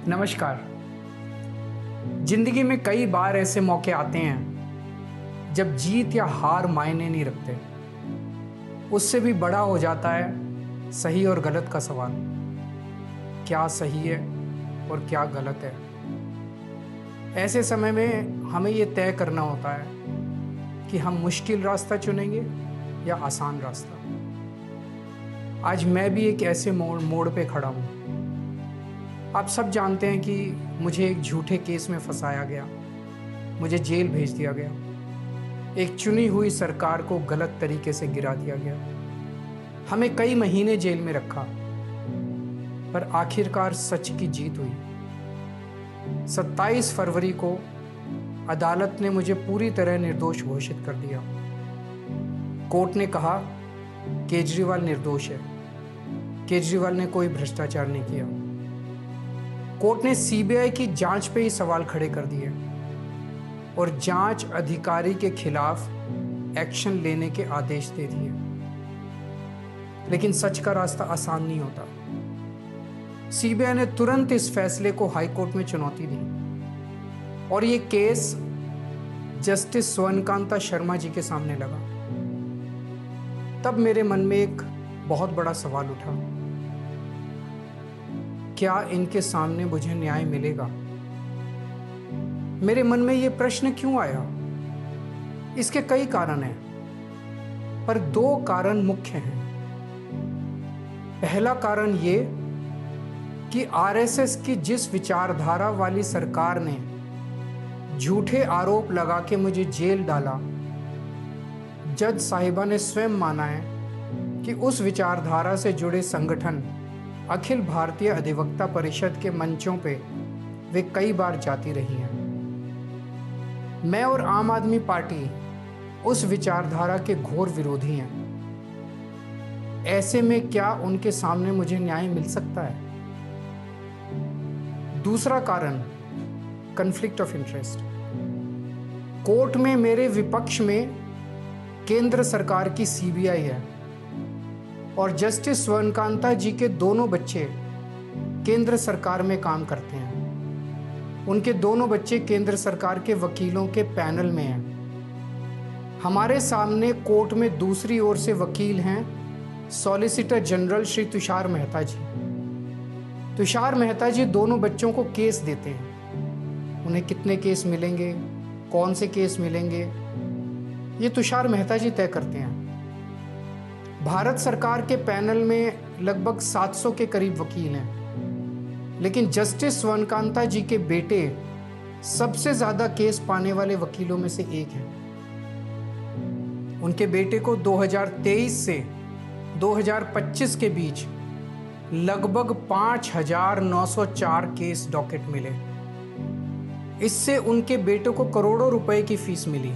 नमस्कार। जिंदगी में कई बार ऐसे मौके आते हैं जब जीत या हार मायने नहीं रखते। उससे भी बड़ा हो जाता है सही और गलत का सवाल। क्या सही है और क्या गलत है? ऐसे समय में हमें ये तय करना होता है कि हम मुश्किल रास्ता चुनेंगे या आसान रास्ता। आज मैं भी एक ऐसे मोड़ पे खड़ा हूँ। आप सब जानते हैं कि मुझे एक झूठे केस में फंसाया गया, मुझे जेल भेज दिया गया, एक चुनी हुई सरकार को गलत तरीके से गिरा दिया गया, हमें कई महीने जेल में रखा, पर आखिरकार सच की जीत हुई। 27 फरवरी को अदालत ने मुझे पूरी तरह निर्दोष घोषित कर दिया। कोर्ट ने कहा केजरीवाल निर्दोष है, केजरीवाल ने कोई भ्रष्टाचार नहीं किया। कोर्ट ने सीबीआई की जांच पे ही सवाल खड़े कर दिए और जांच अधिकारी के खिलाफ एक्शन लेने के आदेश दे दिए। लेकिन सच का रास्ता आसान नहीं होता। सीबीआई ने तुरंत इस फैसले को हाई कोर्ट में चुनौती दी और ये केस जस्टिस स्वर्णकांता शर्मा जी के सामने लगा। तब मेरे मन में एक बहुत बड़ा सवाल उठा, क्या इनके सामने मुझे न्याय मिलेगा? मेरे मन में यह प्रश्न क्यों आया? इसके कई कारण हैं, पर दो कारण मुख्य हैं। पहला कारण ये कि आरएसएस की जिस विचारधारा वाली सरकार ने झूठे आरोप लगा के मुझे जेल डाला, जज साहिबा ने स्वयं माना है कि उस विचारधारा से जुड़े संगठन अखिल भारतीय अधिवक्ता परिषद के मंचों पे वे कई बार जाती रही हैं। मैं और आम आदमी पार्टी उस विचारधारा के घोर विरोधी हैं। ऐसे में क्या उनके सामने मुझे न्याय मिल सकता है? दूसरा कारण, कॉन्फ्लिक्ट ऑफ इंटरेस्ट। कोर्ट में मेरे विपक्ष में केंद्र सरकार की सीबीआई है और जस्टिस स्वर्णकांता जी के दोनों बच्चे केंद्र सरकार में काम करते हैं। उनके दोनों बच्चे केंद्र सरकार के वकीलों के पैनल में हैं। हमारे सामने कोर्ट में दूसरी ओर से वकील हैं सॉलिसिटर जनरल श्री तुषार मेहता जी। तुषार मेहता जी दोनों बच्चों को केस देते हैं। उन्हें कितने केस मिलेंगे, कौन से केस मिलेंगे, ये तुषार मेहता जी तय करते हैं। भारत सरकार के पैनल में लगभग 700 के करीब वकील हैं, लेकिन जस्टिस स्वर्णकांता जी के बेटे सबसे ज्यादा केस पाने वाले वकीलों में से एक हैं। उनके बेटे को 2023 से 2025 के बीच लगभग 5,904 केस डॉकेट मिले। इससे उनके बेटे को करोड़ों रुपए की फीस मिली।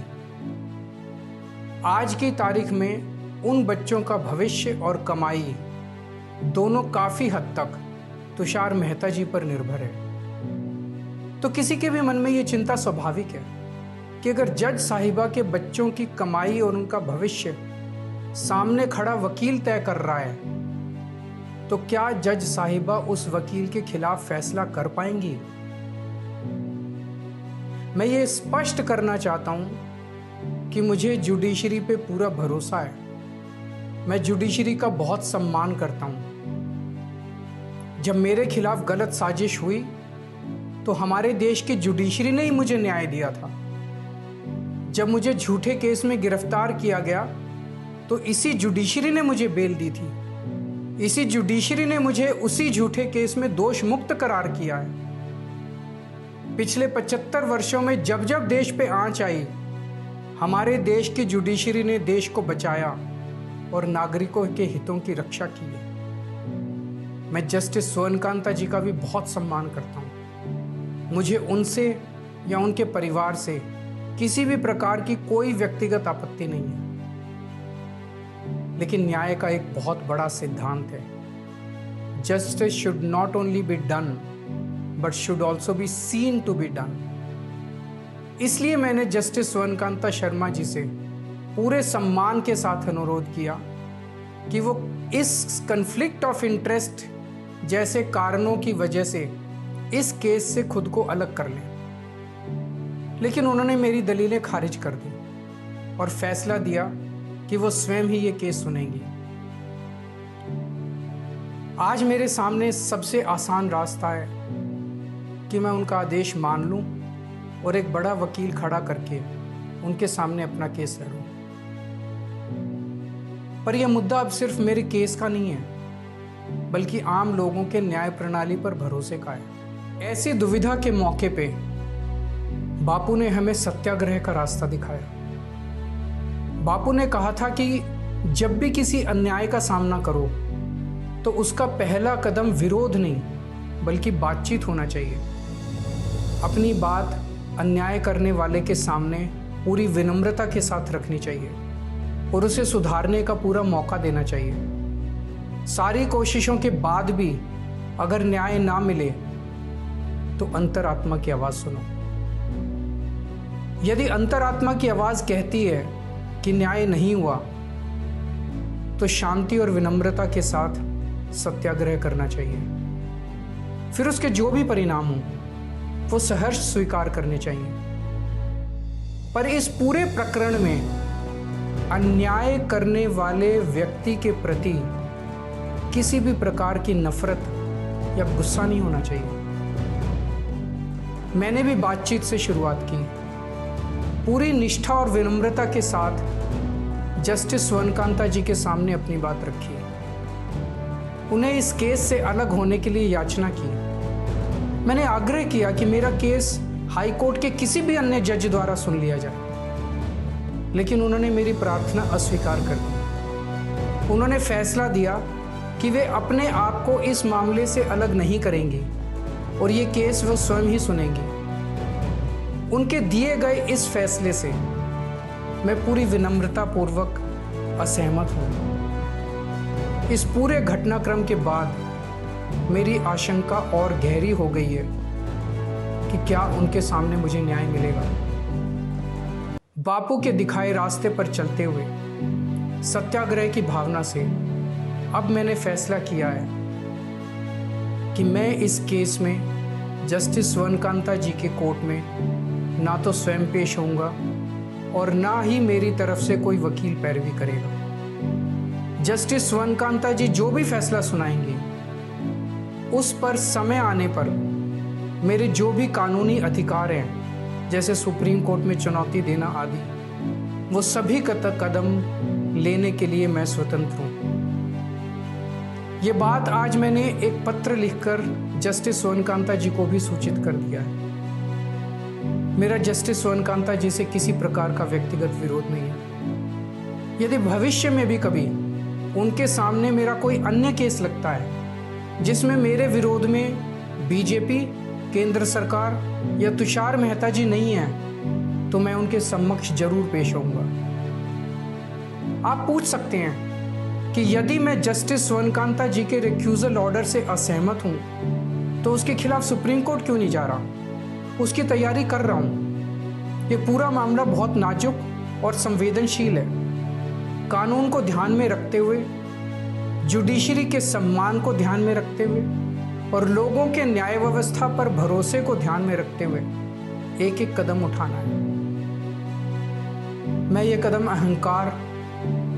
आज की तारीख में उन बच्चों का भविष्य और कमाई दोनों काफी हद तक तुषार मेहता जी पर निर्भर है। तो किसी के भी मन में ये चिंता स्वाभाविक है कि अगर जज साहिबा के बच्चों की कमाई और उनका भविष्य सामने खड़ा वकील तय कर रहा है, तो क्या जज साहिबा उस वकील के खिलाफ फैसला कर पाएंगी? मैं ये स्पष्ट करना चाहता हूं कि मुझे जुडिशरी पे पूरा भरोसा है। मैं जुडिशरी का बहुत सम्मान करता हूं। जब मेरे खिलाफ गलत साजिश हुई तो हमारे देश की जुडिशरी ने ही मुझे न्याय दिया था। जब मुझे झूठे केस में गिरफ्तार किया गया तो इसी जुडिशरी ने मुझे बेल दी थी। इसी जुडिशरी ने मुझे उसी झूठे केस में दोष मुक्त करार किया है। पिछले 75 वर्षों में जब जब देश पे आंच आई, हमारे देश की जुडिशरी ने देश को बचाया और नागरिकों के हितों की रक्षा की है। मैं जस्टिस स्वर्णकांता जी का भी बहुत सम्मान करता हूं। मुझे उनसे या उनके परिवार से किसी भी प्रकार की कोई व्यक्तिगत आपत्ति नहीं है। लेकिन न्याय का एक बहुत बड़ा सिद्धांत है, justice should not only be done but should also be seen to be done. इसलिए मैंने जस्टिस स्वर्णकांता शर्मा जी से पूरे सम्मान के साथ अनुरोध किया कि वो इस कॉन्फ्लिक्ट ऑफ इंटरेस्ट जैसे कारणों की वजह से इस केस से खुद को अलग कर लें, लेकिन उन्होंने मेरी दलीलें खारिज कर दी और फैसला दिया कि वो स्वयं ही ये केस सुनेंगी। आज मेरे सामने सबसे आसान रास्ता है कि मैं उनका आदेश मान लूं और एक बड़ा वकील खड़ा करके उनके सामने अपना केस लड़ूं। पर यह मुद्दा अब सिर्फ मेरे केस का नहीं है, बल्कि आम लोगों के न्याय प्रणाली पर भरोसे का है। ऐसी दुविधा के मौके पे बापू ने हमें सत्याग्रह का रास्ता दिखाया। बापू ने कहा था कि जब भी किसी अन्याय का सामना करो तो उसका पहला कदम विरोध नहीं बल्कि बातचीत होना चाहिए। अपनी बात अन्याय करने वाले के सामने पूरी विनम्रता के साथ रखनी चाहिए और उसे सुधारने का पूरा मौका देना चाहिए। सारी कोशिशों के बाद भी अगर न्याय ना मिले तो अंतरात्मा की आवाज़ सुनो। यदि अंतरात्मा की आवाज़ कहती है कि न्याय नहीं हुआ तो शांति और विनम्रता के साथ सत्याग्रह करना चाहिए। फिर उसके जो भी परिणाम हो वो सहर्ष स्वीकार करने चाहिए। पर इस पूरे प्रकरण में अन्याय करने वाले व्यक्ति के प्रति किसी भी प्रकार की नफरत या गुस्सा नहीं होना चाहिए। मैंने भी बातचीत से शुरुआत की, पूरी निष्ठा और विनम्रता के साथ जस्टिस स्वर्णकांता जी के सामने अपनी बात रखी, उन्हें इस केस से अलग होने के लिए याचना की। मैंने आग्रह किया कि मेरा केस हाई कोर्ट के किसी भी अन्य जज द्वारा सुन लिया जाए, लेकिन उन्होंने मेरी प्रार्थना अस्वीकार कर दी। उन्होंने फैसला दिया कि वे अपने आप को इस मामले से अलग नहीं करेंगी और ये केस वो स्वयं ही सुनेंगी। उनके दिए गए इस फैसले से मैं पूरी विनम्रता पूर्वक असहमत हूँ। इस पूरे घटनाक्रम के बाद मेरी आशंका और गहरी हो गई है कि क्या उनके सामने मुझे न्याय मिलेगा। बापू के दिखाए रास्ते पर चलते हुए सत्याग्रह की भावना से अब मैंने फैसला किया है कि मैं इस केस में जस्टिस स्वर्णकांता जी के कोर्ट में ना तो स्वयं पेश होऊंगा और ना ही मेरी तरफ से कोई वकील पैरवी करेगा। जस्टिस स्वर्णकांता जी जो भी फैसला सुनाएंगे उस पर समय आने पर मेरे जो भी कानूनी अधिकार हैं, जैसे सुप्रीम कोर्ट में चुनौती देना आदि, वो सभी कदम लेने के लिए मैं स्वतंत्र हूँ। ये बात आज मैंने एक पत्र लिखकर जस्टिस स्वर्णकांता जी को भी सूचित कर दिया है। मेरा जस्टिस स्वर्णकांता जी से किसी प्रकार का व्यक्तिगत विरोध नहीं है। यदि भविष्य में भी कभी उनके सामने मेरा कोई अन्य केस लगता है जिसमें मेरे विरोध में बीजेपी, केंद्र सरकार या तुषार मेहता जी नहीं है तो मैं उनके समक्ष जरूर पेश होऊंगा। आप पूछ सकते हैं कि यदि मैं जस्टिस स्वर्णकांता जी के रिक्यूजल ऑर्डर से असहमत हूं तो उसके खिलाफ सुप्रीम कोर्ट क्यों नहीं जा रहा। उसकी तैयारी कर रहा हूं। ये पूरा मामला बहुत नाजुक और संवेदनशील है। कानून को ध्यान में रखते हुए, जुडिशरी के सम्मान को ध्यान में रखते हुए और लोगों के न्याय व्यवस्था पर भरोसे को ध्यान में रखते हुए एक एक कदम उठाना है। मैं ये कदम अहंकार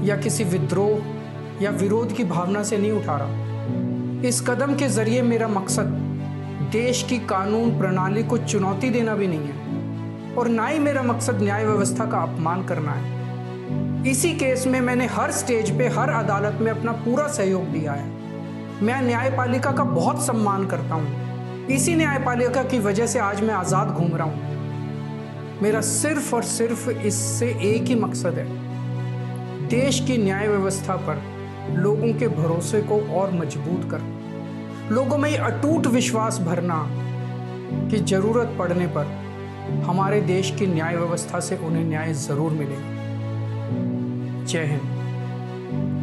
या किसी विद्रोह या विरोध की भावना से नहीं उठा रहा। इस कदम के जरिए मेरा मकसद देश की कानून प्रणाली को चुनौती देना भी नहीं है और ना ही मेरा मकसद न्याय व्यवस्था का अपमान करना है। इसी केस में मैंने हर स्टेज पे, हर अदालत में अपना पूरा सहयोग दिया है। मैं न्यायपालिका का बहुत सम्मान करता हूँ। इसी न्यायपालिका की वजह से आज मैं आज़ाद घूम रहा हूँ। मेरा सिर्फ और सिर्फ इससे एक ही मकसद है, देश की न्याय व्यवस्था पर लोगों के भरोसे को और मजबूत करना, लोगों में ये अटूट विश्वास भरना कि ज़रूरत पड़ने पर हमारे देश की न्याय व्यवस्था से उन्हें न्याय ज़रूर मिलेगा। जय हिंद।